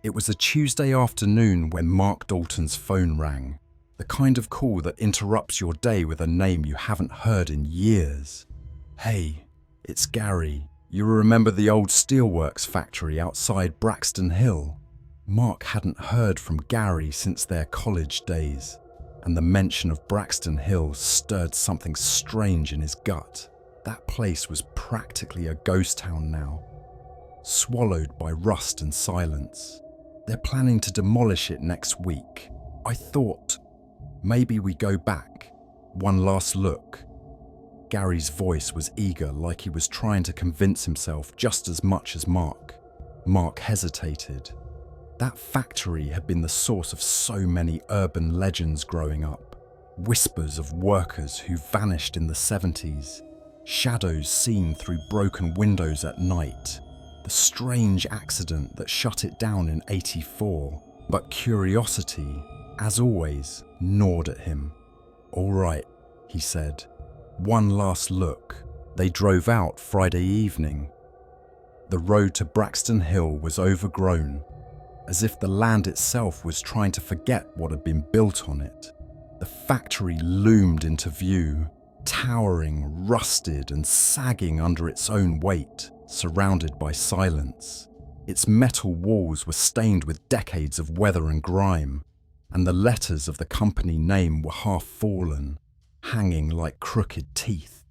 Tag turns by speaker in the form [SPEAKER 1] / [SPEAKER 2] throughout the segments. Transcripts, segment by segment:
[SPEAKER 1] It was a Tuesday afternoon when Mark Dalton's phone rang. The kind of call that interrupts your day with a name you haven't heard in years. "Hey, it's Gary. You remember the old steelworks factory outside Braxton Hill?" Mark hadn't heard from Gary since their college days, and the mention of Braxton Hill stirred something strange in his gut. That place was practically a ghost town now, swallowed by rust and silence. They're planning to demolish it next week. I thought, maybe we go back. One last look. Gary's voice was eager, like he was trying to convince himself just as much as Mark. Mark hesitated. That factory had been the source of so many urban legends growing up. Whispers of workers who vanished in the 70s, shadows seen through broken windows at night, the strange accident that shut it down in '84. But curiosity, as always, gnawed at him. "All right," he said. "One last look." They drove out Friday evening. The road to Braxton Hill was overgrown, as if the land itself was trying to forget what had been built on it. The factory loomed into view, towering, rusted and sagging under its own weight, surrounded by silence. Its metal walls were stained with decades of weather and grime, and the letters of the company name were half fallen, hanging like crooked teeth.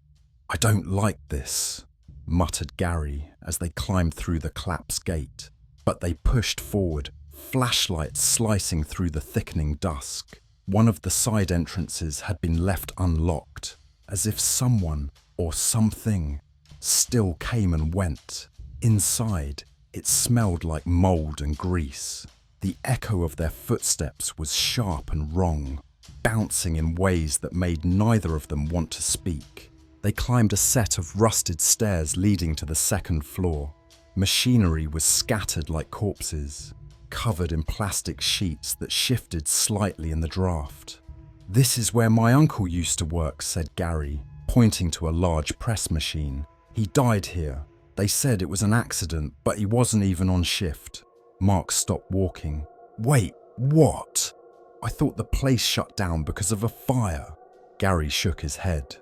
[SPEAKER 1] "I don't like this," muttered Gary as they climbed through the collapsed gate. But they pushed forward, flashlights slicing through the thickening dusk. One of the side entrances had been left unlocked, as if someone or something still came and went. Inside, it smelled like mold and grease. The echo of their footsteps was sharp and wrong, bouncing in ways that made neither of them want to speak. They climbed a set of rusted stairs leading to the second floor. Machinery was scattered like corpses, covered in plastic sheets that shifted slightly in the draft. "This is where my uncle used to work," said Gary, pointing to a large press machine. "He died here. They said it was an accident, but he wasn't even on shift." Mark stopped walking. "Wait, what? I thought the place shut down because of a fire." Gary shook his head.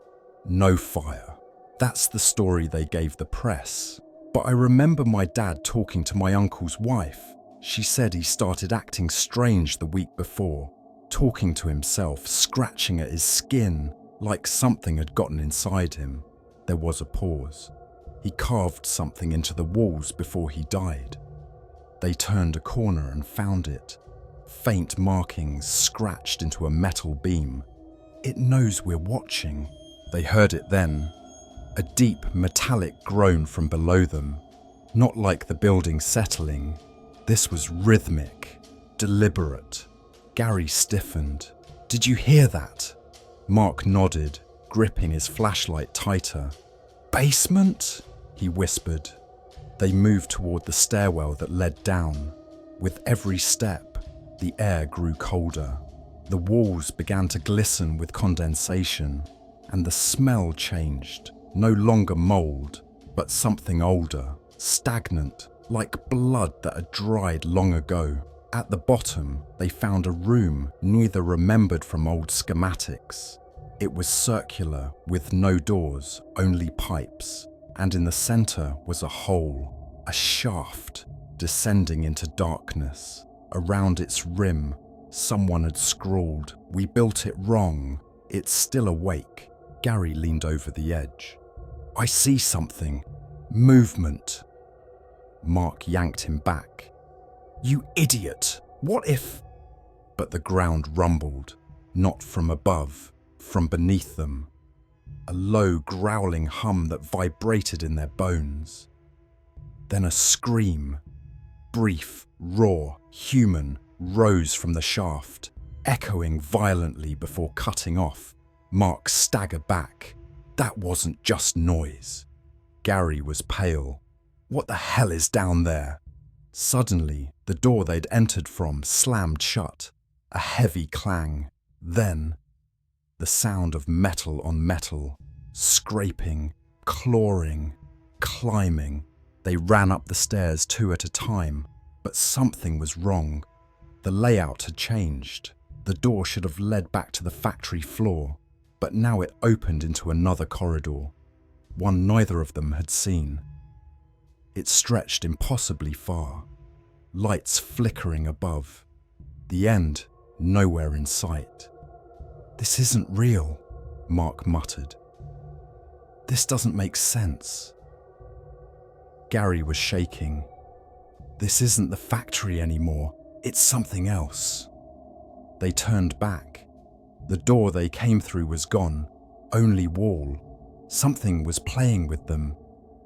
[SPEAKER 1] "No fire. That's the story they gave the press. But I remember my dad talking to my uncle's wife. She said he started acting strange the week before, talking to himself, scratching at his skin, like something had gotten inside him." There was a pause. "He carved something into the walls before he died." They turned a corner and found it. Faint markings scratched into a metal beam. "It knows we're watching." They heard it then. A deep metallic groan from below them. Not like the building settling. This was rhythmic, deliberate. Gary stiffened. "Did you hear that?" Mark nodded, gripping his flashlight tighter. "Basement?" he whispered. They moved toward the stairwell that led down. With every step, the air grew colder. The walls began to glisten with condensation, and the smell changed. No longer mold, but something older, stagnant, like blood that had dried long ago. At the bottom, they found a room neither remembered from old schematics. It was circular, with no doors, only pipes, and in the center was a hole, a shaft, descending into darkness. Around its rim, someone had scrawled, "We built it wrong. It's still awake." Gary leaned over the edge. "I see something. Movement." Mark yanked him back. "You idiot! What if—" But the ground rumbled, not from above, from beneath them. A low, growling hum that vibrated in their bones. Then a scream, brief, raw, human, rose from the shaft, echoing violently before cutting off. Mark staggered back. That wasn't just noise. Gary was pale. "What the hell is down there?" Suddenly, the door they'd entered from slammed shut. A heavy clang. Then, the sound of metal on metal, scraping, clawing, climbing. They ran up the stairs two at a time, But something was wrong. The layout had changed. The door should have led back to the factory floor, but now it opened into another corridor, one neither of them had seen. It stretched impossibly far, lights flickering above. The end nowhere in sight. "This isn't real," Mark muttered. "This doesn't make sense." Gary was shaking. "This isn't the factory anymore. It's something else." They turned back. The door they came through was gone, only wall. Something was playing with them,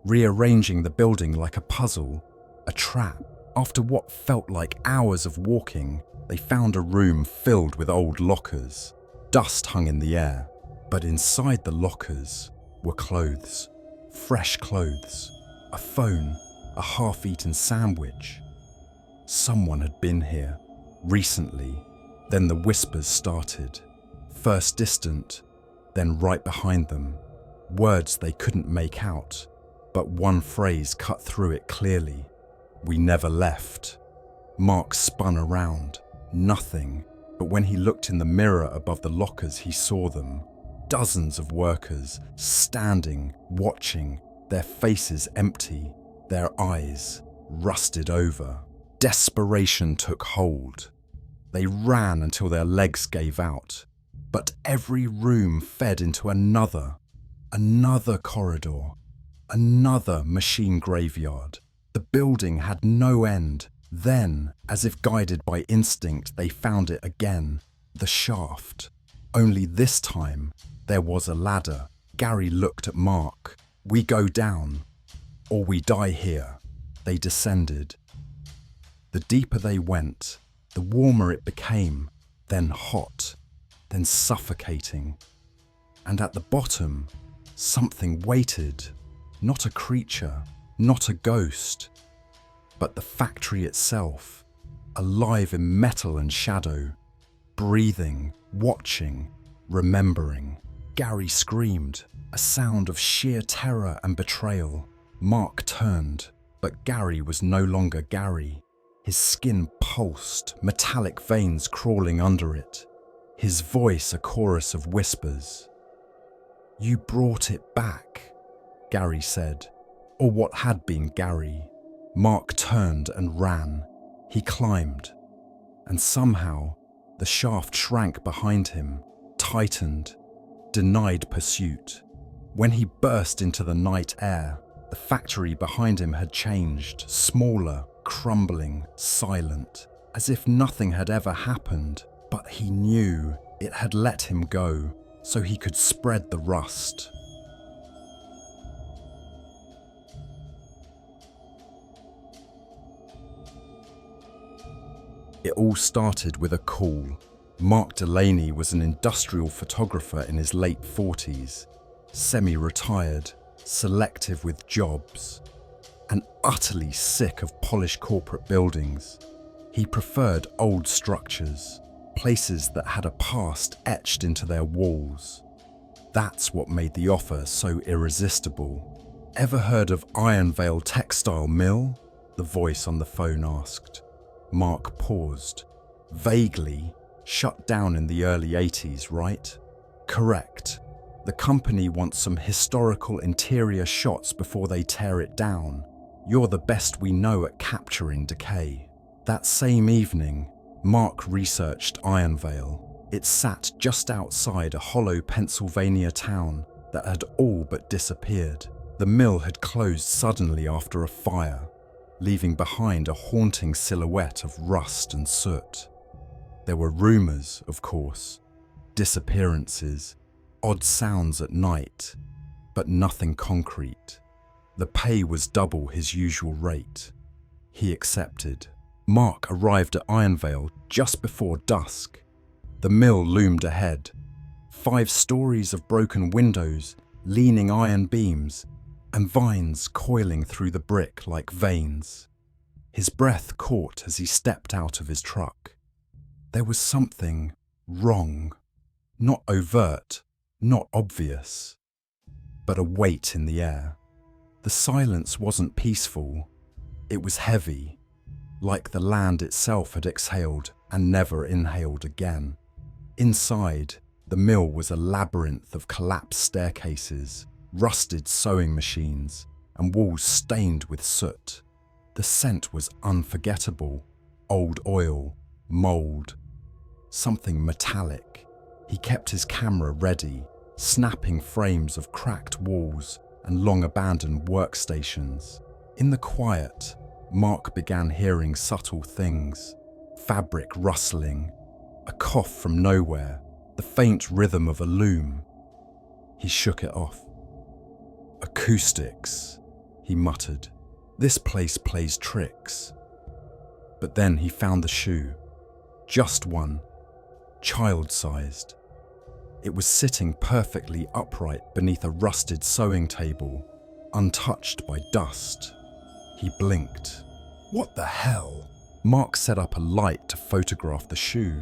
[SPEAKER 1] rearranging the building like a puzzle, a trap. After what felt like hours of walking, they found a room filled with old lockers. Dust hung in the air, but inside the lockers were clothes, fresh clothes, a phone, a half-eaten sandwich. Someone had been here, recently. Then the whispers started, first distant, then right behind them. Words they couldn't make out, but one phrase cut through it clearly. "We never left." Mark spun around. Nothing. But when he looked in the mirror above the lockers, he saw them. Dozens of workers, standing, watching, their faces empty, their eyes rusted over. Desperation took hold. They ran until their legs gave out. But every room fed into another corridor, another machine graveyard. The building had no end. Then, as if guided by instinct, they found it again, the shaft. Only this time, there was a ladder. Gary looked at Mark. "We go down, or we die here." They descended. The deeper they went, the warmer it became, then hot, then suffocating. And at the bottom, something waited. Not a creature, not a ghost, but the factory itself, alive in metal and shadow, breathing, watching, remembering. Gary screamed, a sound of sheer terror and betrayal. Mark turned, but Gary was no longer Gary. His skin pulsed, metallic veins crawling under it. His voice a chorus of whispers. "You brought it back," Gary said, or what had been Gary. Mark turned and ran. He climbed, and somehow the shaft shrank behind him, tightened, denied pursuit. When he burst into the night air, the factory behind him had changed, smaller, crumbling, silent, as if nothing had ever happened. But he knew it had let him go, so he could spread the rust. It all started with a call. Mark Delaney was an industrial photographer in his late 40s, semi-retired, selective with jobs, and utterly sick of polished corporate buildings. He preferred old structures, places that had a past etched into their walls. That's what made the offer so irresistible. "Ever heard of Ironvale Textile Mill?" the voice on the phone asked. Mark paused. "Vaguely. Shut down in the early 80s, right?" "Correct. The company wants some historical interior shots before they tear it down. You're the best we know at capturing decay." That same evening, Mark researched Ironvale. It sat just outside a hollow Pennsylvania town that had all but disappeared. The mill had closed suddenly after a fire, leaving behind a haunting silhouette of rust and soot. There were rumors, of course, disappearances, odd sounds at night, but nothing concrete. The pay was double his usual rate. He accepted. Mark arrived at Ironvale just before dusk. The mill loomed ahead. 5 stories of broken windows, leaning iron beams, and vines coiling through the brick like veins. His breath caught as he stepped out of his truck. There was something wrong. Not overt, not obvious, but a weight in the air. The silence wasn't peaceful. It was heavy. like the land itself had exhaled and never inhaled again. Inside, the mill was a labyrinth of collapsed staircases, rusted sewing machines, and walls stained with soot. The scent was unforgettable. Old oil, mold, something metallic. He kept his camera ready, snapping frames of cracked walls and long-abandoned workstations. In the quiet, Mark began hearing subtle things: fabric rustling, a cough from nowhere, the faint rhythm of a loom. He shook it off. "Acoustics," he muttered. "This place plays tricks." But then he found the shoe. Just one, child-sized. It was sitting perfectly upright beneath a rusted sewing table, untouched by dust. He blinked. What the hell? Mark set up a light to photograph the shoe.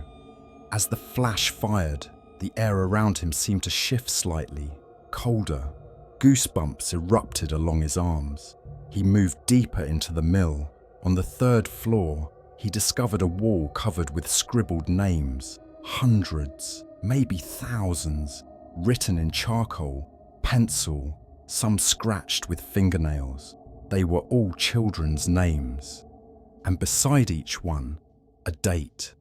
[SPEAKER 1] As the flash fired, the air around him seemed to shift slightly, colder. Goosebumps erupted along his arms. He moved deeper into the mill. On the third floor, he discovered a wall covered with scribbled names, hundreds, maybe thousands, written in charcoal, pencil, some scratched with fingernails. They were all children's names. And beside each one, a date.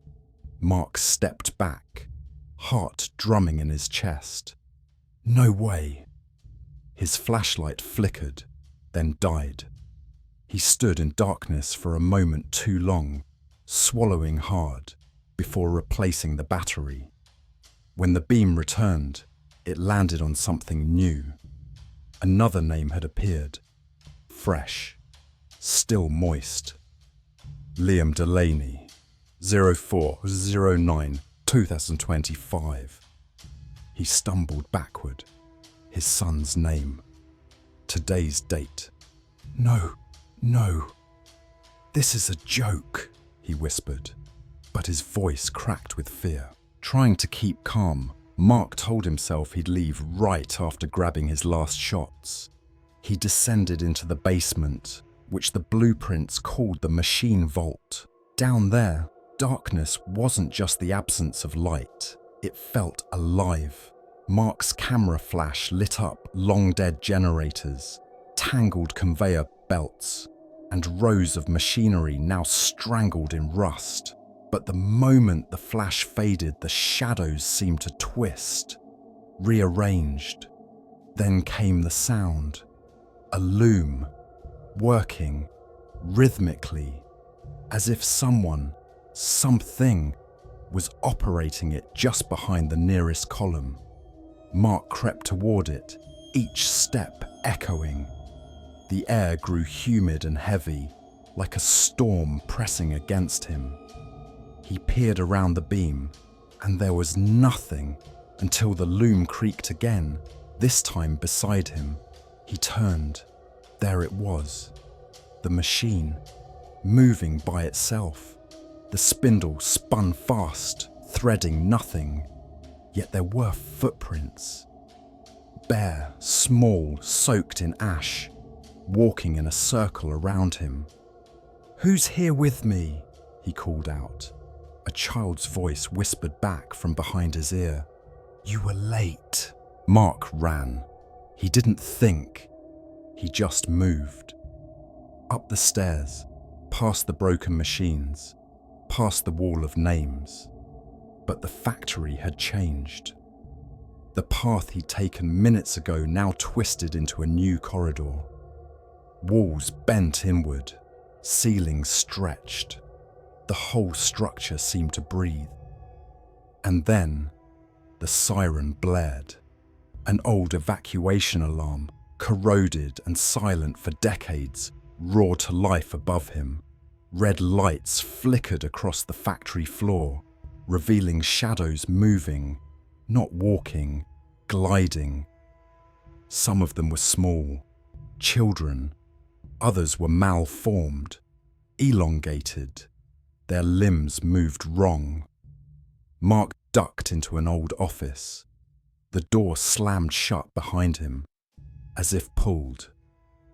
[SPEAKER 1] Mark stepped back, heart drumming in his chest. No way. His flashlight flickered, then died. He stood in darkness for a moment too long, swallowing hard, before replacing the battery. When the beam returned, it landed on something new. Another name had appeared, fresh, still moist. Liam Delaney, 04/09/2025. He stumbled backward. His son's name. Today's date. No. This is a joke, he whispered, but his voice cracked with fear. Trying to keep calm, Mark told himself he'd leave right after grabbing his last shots. He descended into the basement, which the blueprints called the machine vault. Down there, darkness wasn't just the absence of light. It felt alive. Mark's camera flash lit up long-dead generators, tangled conveyor belts, and rows of machinery now strangled in rust. But the moment the flash faded, the shadows seemed to twist, rearranged. Then came the sound. A loom, working, rhythmically, as if someone, something, was operating it just behind the nearest column. Mark crept toward it, each step echoing. The air grew humid and heavy, like a storm pressing against him. He peered around the beam, and there was nothing until the loom creaked again, this time beside him. He turned. There it was. The machine, moving by itself. The spindle spun fast, threading nothing. Yet there were footprints. Bare, small, soaked in ash, walking in a circle around him. "Who's here with me?" he called out. A child's voice whispered back from behind his ear. "You were late." Mark ran. He didn't think. He just moved. Up the stairs, past the broken machines, past the wall of names. But the factory had changed. The path he'd taken minutes ago now twisted into a new corridor. Walls bent inward, ceilings stretched. The whole structure seemed to breathe. And then, the siren blared. An old evacuation alarm, corroded and silent for decades, roared to life above him. Red lights flickered across the factory floor, revealing shadows moving, not walking, gliding. Some of them were small, children. Others were malformed, elongated. Their limbs moved wrong. Mark ducked into an old office. The door slammed shut behind him, as if pulled.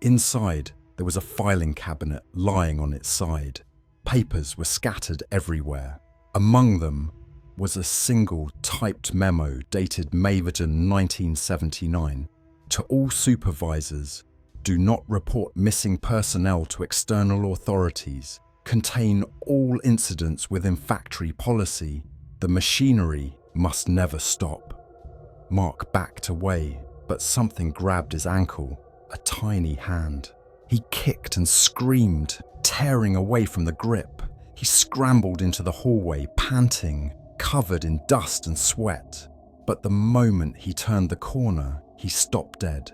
[SPEAKER 1] Inside, there was a filing cabinet lying on its side. Papers were scattered everywhere. Among them was a single typed memo dated May 1979. To all supervisors, do not report missing personnel to external authorities. Contain all incidents within factory policy. The machinery must never stop. Mark backed away, but something grabbed his ankle, a tiny hand. He kicked and screamed, tearing away from the grip. He scrambled into the hallway, panting, covered in dust and sweat. But the moment he turned the corner, he stopped dead.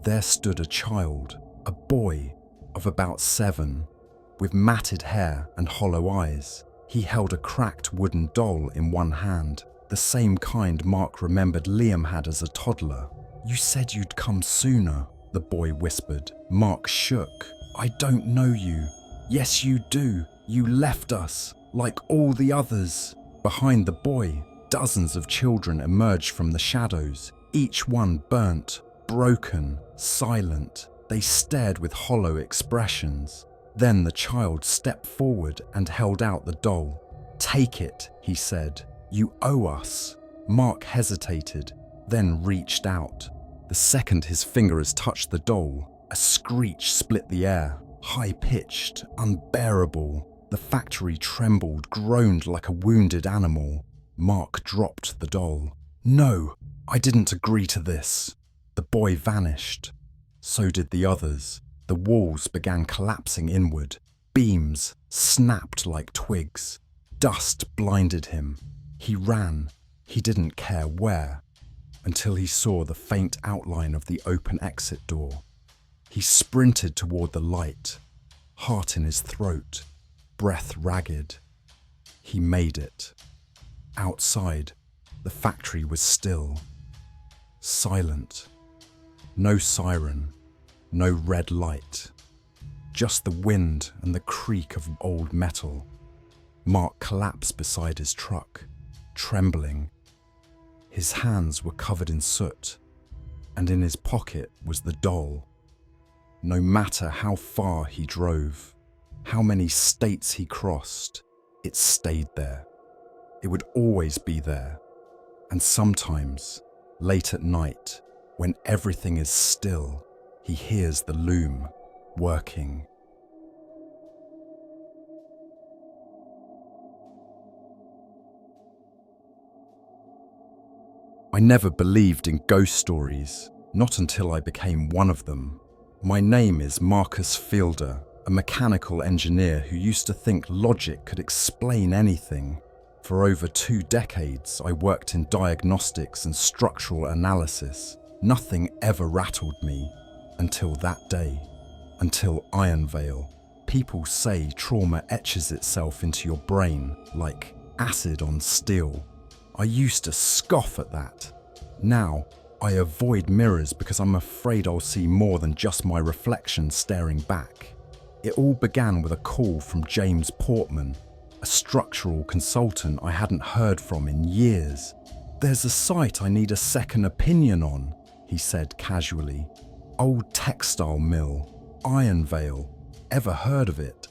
[SPEAKER 1] There stood a child, a boy of about 7, with matted hair and hollow eyes. He held a cracked wooden doll in one hand, the same kind Mark remembered Liam had as a toddler. "You said you'd come sooner," the boy whispered. Mark shook. "I don't know you." "Yes, you do. You left us, like all the others." Behind the boy, dozens of children emerged from the shadows, each one burnt, broken, silent. They stared with hollow expressions. Then the child stepped forward and held out the doll. "Take it," he said. "You owe us." Mark hesitated, then reached out. The second his fingers touched the doll, a screech split the air, high-pitched, unbearable. The factory trembled, groaned like a wounded animal. Mark dropped the doll. "No, I didn't agree to this." The boy vanished. So did the others. The walls began collapsing inward. Beams snapped like twigs. Dust blinded him. He ran. He didn't care where, until he saw the faint outline of the open exit door. He sprinted toward the light, heart in his throat, breath ragged. He made it. Outside, the factory was still, silent. No siren, no red light, just the wind and the creak of old metal. Mark collapsed beside his truck, trembling. His hands were covered in soot, and in his pocket was the doll. No matter how far he drove, how many states he crossed, it stayed there. It would always be there. And sometimes, late at night, when everything is still, he hears the loom working. I never believed in ghost stories, not until I became one of them. My name is Marcus Fielder, a mechanical engineer who used to think logic could explain anything. For over 2 decades, I worked in diagnostics and structural analysis. Nothing ever rattled me until that day, until Iron Veil. People say trauma etches itself into your brain like acid on steel. I used to scoff at that. Now, I avoid mirrors because I'm afraid I'll see more than just my reflection staring back. It all began with a call from James Portman, a structural consultant I hadn't heard from in years. "There's a site I need a second opinion on," he said casually. "Old textile mill, Iron Veil. Ever heard of it?"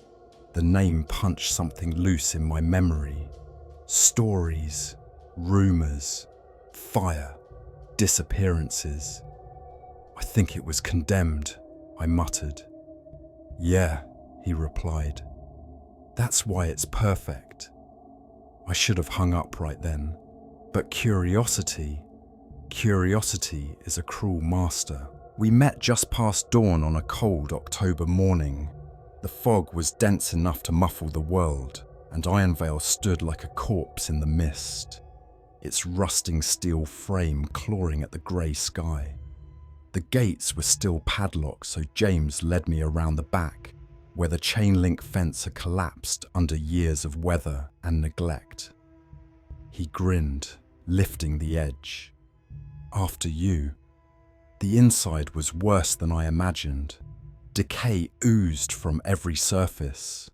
[SPEAKER 1] The name punched something loose in my memory. Stories, rumours, fire, disappearances. "I think it was condemned," I muttered. "Yeah," he replied. "That's why it's perfect." I should have hung up right then. But curiosity is a cruel master. We met just past dawn on a cold October morning. The fog was dense enough to muffle the world, and Iron Veil stood like a corpse in the mist, its rusting steel frame clawing at the grey sky. The gates were still padlocked, so James led me around the back, where the chain-link fence had collapsed under years of weather and neglect. He grinned, lifting the edge. "After you." The inside was worse than I imagined. Decay oozed from every surface.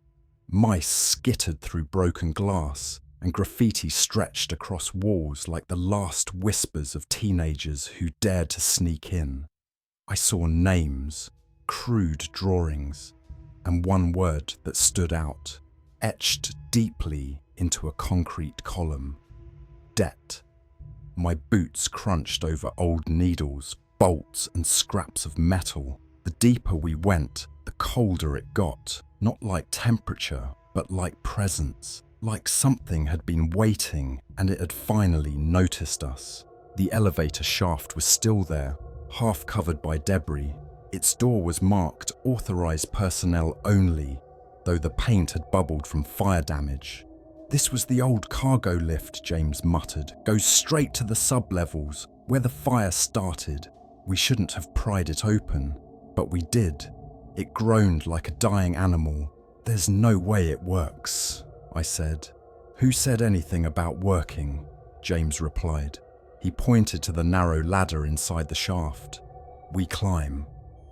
[SPEAKER 1] Mice skittered through broken glass, and graffiti stretched across walls like the last whispers of teenagers who dared to sneak in. I saw names, crude drawings, and one word that stood out: etched deeply into a concrete column. Det. My boots crunched over old needles, bolts and scraps of metal. The deeper we went, the colder it got. Not like temperature, but like presence. Like something had been waiting and it had finally noticed us. The elevator shaft was still there, half covered by debris. Its door was marked "Authorized personnel only," though the paint had bubbled from fire damage. "This was the old cargo lift," James muttered. "Goes straight to the sub-levels, where the fire started. We shouldn't have pried it open, but we did. It groaned like a dying animal. There's no way it works," I said. "Who said anything about working?" James replied. He pointed to the narrow ladder inside the shaft. "We climb."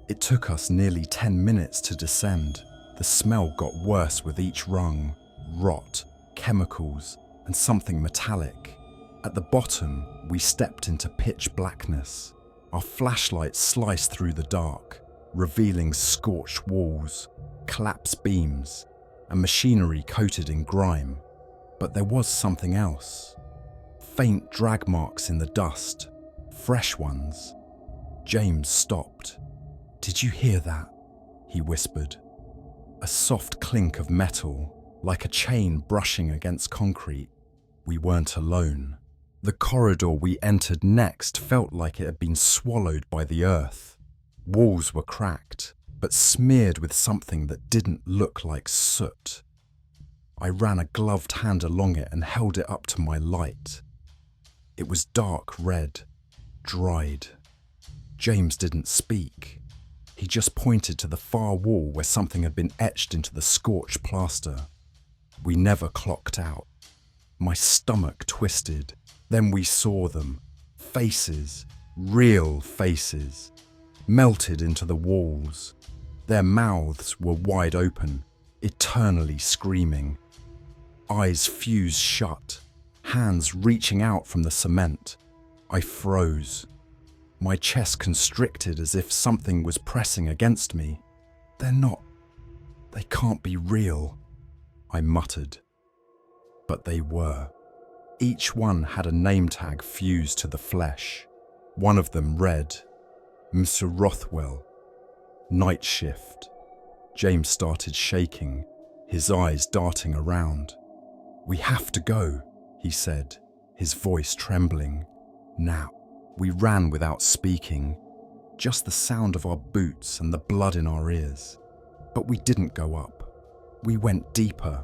[SPEAKER 1] It took us nearly 10 minutes to descend. The smell got worse with each rung. Rot, chemicals, and something metallic. At the bottom, we stepped into pitch blackness. Our flashlights sliced through the dark, revealing scorched walls, collapsed beams, and machinery coated in grime. But there was something else. Faint drag marks in the dust, fresh ones. James stopped. "Did you hear that?" he whispered. A soft clink of metal, like a chain brushing against concrete. We weren't alone. The corridor we entered next felt like it had been swallowed by the earth. Walls were cracked, but smeared with something that didn't look like soot. I ran a gloved hand along it and held it up to my light. It was dark red, dried. James didn't speak. He just pointed to the far wall where something had been etched into the scorched plaster. We never clocked out. My stomach twisted. Then we saw them. Faces, real faces, melted into the walls. Their mouths were wide open, eternally screaming. Eyes fused shut, hands reaching out from the cement. I froze. My chest constricted as if something was pressing against me. They can't be real," I muttered. But they were. Each one had a name tag fused to the flesh. One of them read, "Mr. Rothwell, Night Shift." James started shaking, his eyes darting around. "We have to go," he said, his voice trembling. "Now." We ran without speaking, just the sound of our boots and the blood in our ears. But we didn't go up. We went deeper,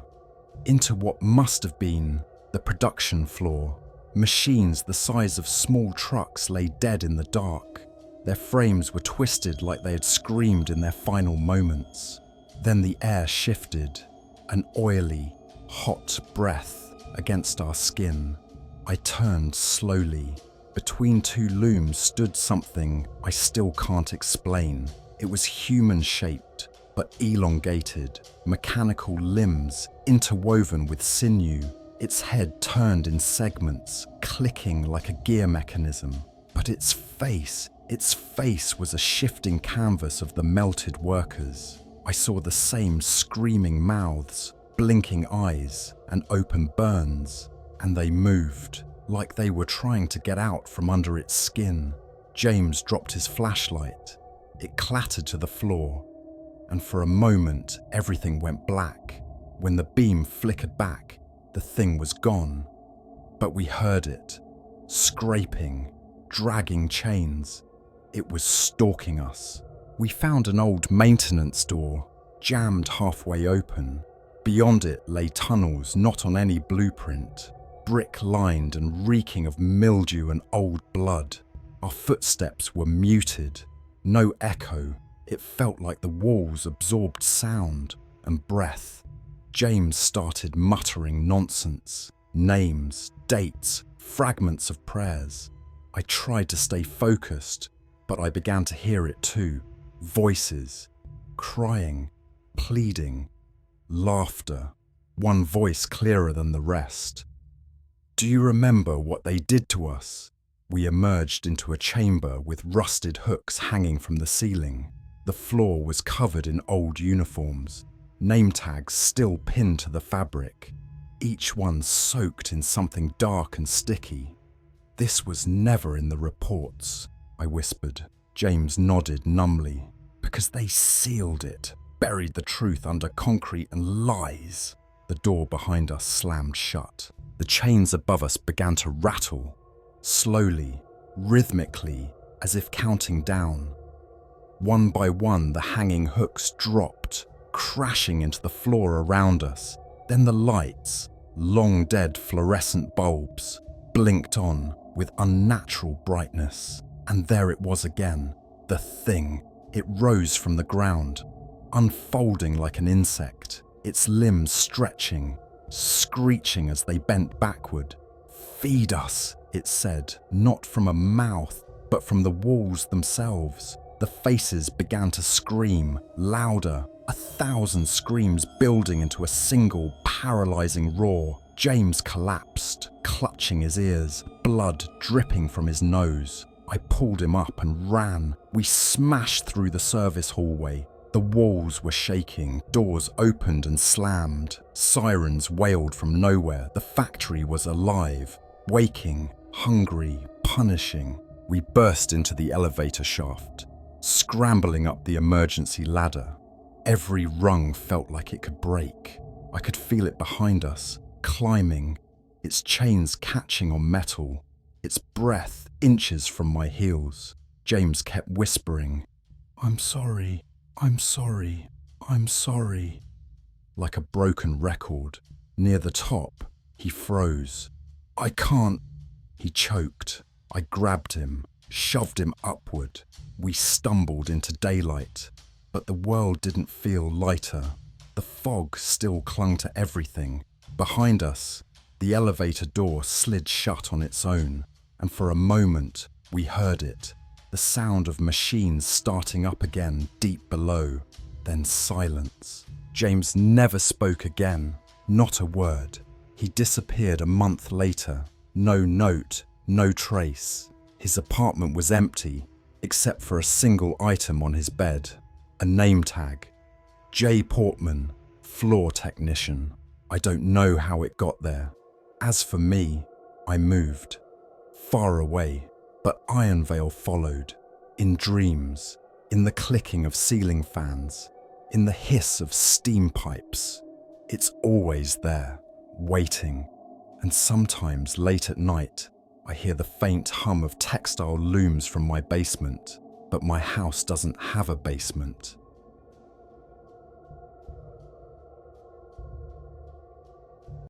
[SPEAKER 1] into what must have been the production floor. Machines the size of small trucks lay dead in the dark. Their frames were twisted like they had screamed in their final moments. Then the air shifted, an oily, hot breath against our skin. I turned slowly. Between two looms stood something I still can't explain. It was human-shaped, but elongated, mechanical limbs interwoven with sinew. Its head turned in segments, clicking like a gear mechanism. But its face was a shifting canvas of the melted workers. I saw the same screaming mouths, blinking eyes, and open burns, and they moved, like they were trying to get out from under its skin. James dropped his flashlight. It clattered to the floor, and for a moment everything went black. When the beam flickered back, the thing was gone. But we heard it, scraping, dragging chains. It was stalking us. We found an old maintenance door, jammed halfway open. Beyond it lay tunnels not on any blueprint, brick-lined and reeking of mildew and old blood. Our footsteps were muted, no echo. It felt like the walls absorbed sound and breath. James started muttering nonsense, names, dates, fragments of prayers. I tried to stay focused, but I began to hear it too. Voices, crying, pleading, laughter, one voice clearer than the rest. "Do you remember what they did to us?" We emerged into a chamber with rusted hooks hanging from the ceiling. The floor was covered in old uniforms, name tags still pinned to the fabric, each one soaked in something dark and sticky. "This was never in the reports," I whispered. James nodded numbly. "Because they sealed it, buried the truth under concrete and lies." The door behind us slammed shut. The chains above us began to rattle, slowly, rhythmically, as if counting down. One by one, the hanging hooks dropped, crashing into the floor around us. Then the lights, long dead fluorescent bulbs, blinked on with unnatural brightness. And there it was again, the thing. It rose from the ground, unfolding like an insect, its limbs stretching, screeching as they bent backward. "Feed us," it said, not from a mouth, but from the walls themselves. The faces began to scream, louder, 1,000 screams building into a single paralyzing roar. James collapsed, clutching his ears, blood dripping from his nose. I pulled him up and ran. We smashed through the service hallway. The walls were shaking, doors opened and slammed. Sirens wailed from nowhere. The factory was alive, waking, hungry, punishing. We burst into the elevator shaft, scrambling up the emergency ladder. Every rung felt like it could break. I could feel it behind us, climbing, its chains catching on metal, its breath inches from my heels. James kept whispering, "I'm sorry, I'm sorry, I'm sorry." Like a broken record. Near the top, he froze. "I can't," he choked. I grabbed him, shoved him upward. We stumbled into daylight, but the world didn't feel lighter. The fog still clung to everything. Behind us, the elevator door slid shut on its own, and for a moment, we heard it. The sound of machines starting up again deep below, then silence. James never spoke again, not a word. He disappeared a month later. No note, no trace. His apartment was empty, except for a single item on his bed. A name tag. J. Portman, floor technician. I don't know how it got there. As for me, I moved. Far away. But Ironvale followed, in dreams, in the clicking of ceiling fans, in the hiss of steam pipes. It's always there, waiting. And sometimes late at night, I hear the faint hum of textile looms from my basement. But my house doesn't have a basement.